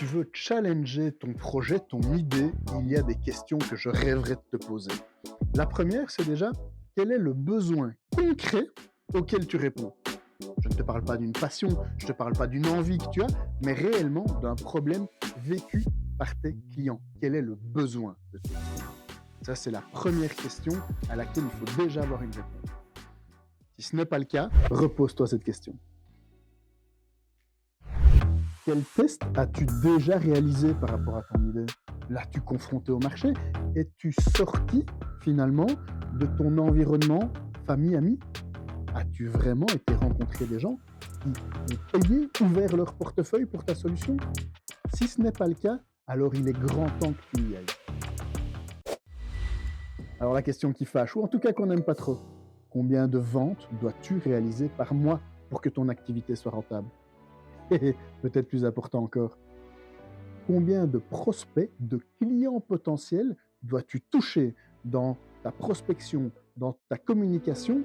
tu veux challenger ton projet, ton idée, il y a des questions que je rêverais de te poser. La première, c'est déjà, quel est le besoin concret auquel tu réponds? Je ne te parle pas d'une passion, je ne te parle pas d'une envie que tu as, mais réellement d'un problème vécu par tes clients. Quel est le besoin de tes clients? Ça, c'est la première question à laquelle il faut déjà avoir une réponse. Si ce n'est pas le cas, repose-toi cette question. Quel test as-tu déjà réalisé par rapport à ton idée? L'as-tu confronté au marché? Es-tu sorti finalement de ton environnement, famille, amis? As-tu vraiment été rencontrer des gens qui ont payé, ouvert leur portefeuille pour ta solution? Si ce n'est pas le cas, alors il est grand temps que tu y ailles. Alors la question qui fâche, ou en tout cas qu'on n'aime pas trop, combien de ventes dois-tu réaliser par mois pour que ton activité soit rentable? Et peut-être plus important encore, combien de prospects, de clients potentiels dois-tu toucher dans ta prospection, dans ta communication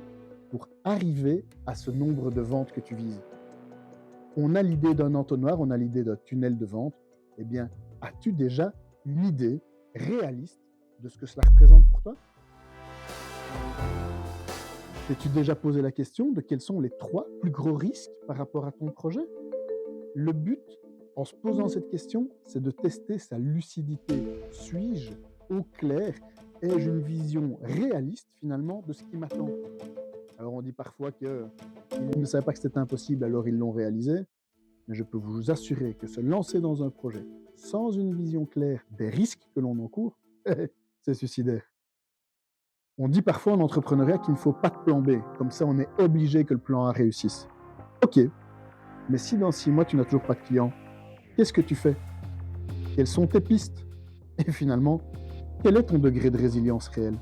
pour arriver à ce nombre de ventes que tu vises? On a l'idée d'un entonnoir, on a l'idée d'un tunnel de vente. Eh bien, as-tu déjà une idée réaliste de ce que cela représente pour toi? T'es-tu déjà posé la question de quels sont les 3 plus gros risques par rapport à ton projet? Le but, en se posant cette question, c'est de tester sa lucidité. Suis-je au clair? Ai-je une vision réaliste finalement de ce qui m'attend? Alors on dit parfois qu'ils ne savaient pas que c'était impossible, alors ils l'ont réalisé. Mais je peux vous assurer que se lancer dans un projet sans une vision claire des risques que l'on encourt, c'est suicidaire. On dit parfois en entrepreneuriat qu'il ne faut pas de plan B, comme ça on est obligé que le plan A réussisse. Ok, mais si dans 6 mois tu n'as toujours pas de clients, qu'est-ce que tu fais? Quelles sont tes pistes? Et finalement, quel est ton degré de résilience réelle?